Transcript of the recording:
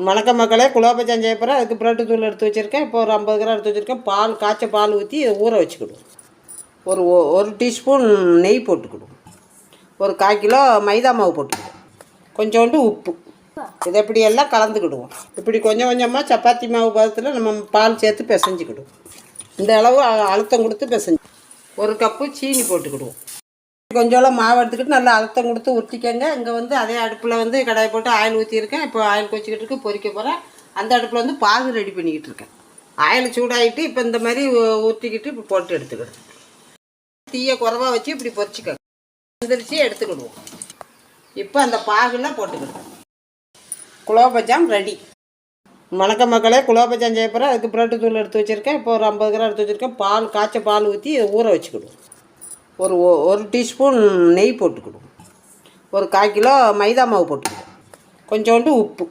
வணக்கம் மக்களே, குலோபஜாம் செய்ய போகிறேன். அதுக்கு பிரெட்டு தூள் எடுத்து வச்சுருக்கேன். இப்போ ஒரு 50 கிராம் எடுத்து வச்சுருக்கேன். பால் காய்ச்ச பால் ஊற்றி ஊற வச்சுக்கிடுவோம். ஒரு டீஸ்பூன் நெய் போட்டுக்கிடுவோம். ஒரு 1/4 கிலோ மைதா மாவு போட்டுக்கிடுவோம். கொஞ்சோண்டு உப்பு. இதை இப்படி எல்லாம் கலந்துக்கிடுவோம். இப்படி கொஞ்சம் கொஞ்சமாக சப்பாத்தி மாவு பதத்தில் நம்ம பால் சேர்த்து பிசைஞ்சிக்கிடுவோம். இந்த அளவு அழுத்தம் கொடுத்து பிசைஞ்சு 1 கப்பு சீனி போட்டுக்கிடுவோம். கொஞ்சோളം மாவு எடுத்துக்கிட்டு நல்லா அழுத்தம் கொடுத்து ஊற்றிக்கங்க. இங்கே அதே அடுப்பில் கடாயை போட்டு ஆயில் ஊற்றிருக்கேன். இப்போ ஆயில் கொச்சிக்கிட்டு இருக்கு, பொரிக்க போகிறேன். அந்த அடுப்பில் பாகு ரெடி பண்ணிக்கிட்டு இருக்கேன். ஆயில் சூடாகிட்டு இப்போ இந்த மாதிரி ஊற்றிக்கிட்டு இப்போ போட்டு எடுத்துக்கிடுவோம். தீயை குறைவாக வச்சு இப்படி பொரிச்சிக்கோங்க. எந்திரிச்சு எடுத்துக்கிடுவோம். இப்போ அந்த பாகுலாம் போட்டுக்கிடுவோம். குலோபஜாம் ரெடி. வணக்கம் மக்களே, குலோபஜாம் செய்ய போகிறேன். அதுக்கு பிரெட்டு தூள் எடுத்து வச்சுருக்கேன். இப்போ ஒரு 50 கிராம் எடுத்து வச்சுருக்கேன். பால் காய்ச்ச பால் ஊற்றி ஊற வச்சுக்கிடுவோம். ஒரு டீஸ்பூன் நெய் போட்டுக்கிடுவோம். ஒரு 1/4 கிலோ மைதா மாவு போட்டுக்கிடுவோம். கொஞ்சோண்டு உப்பு.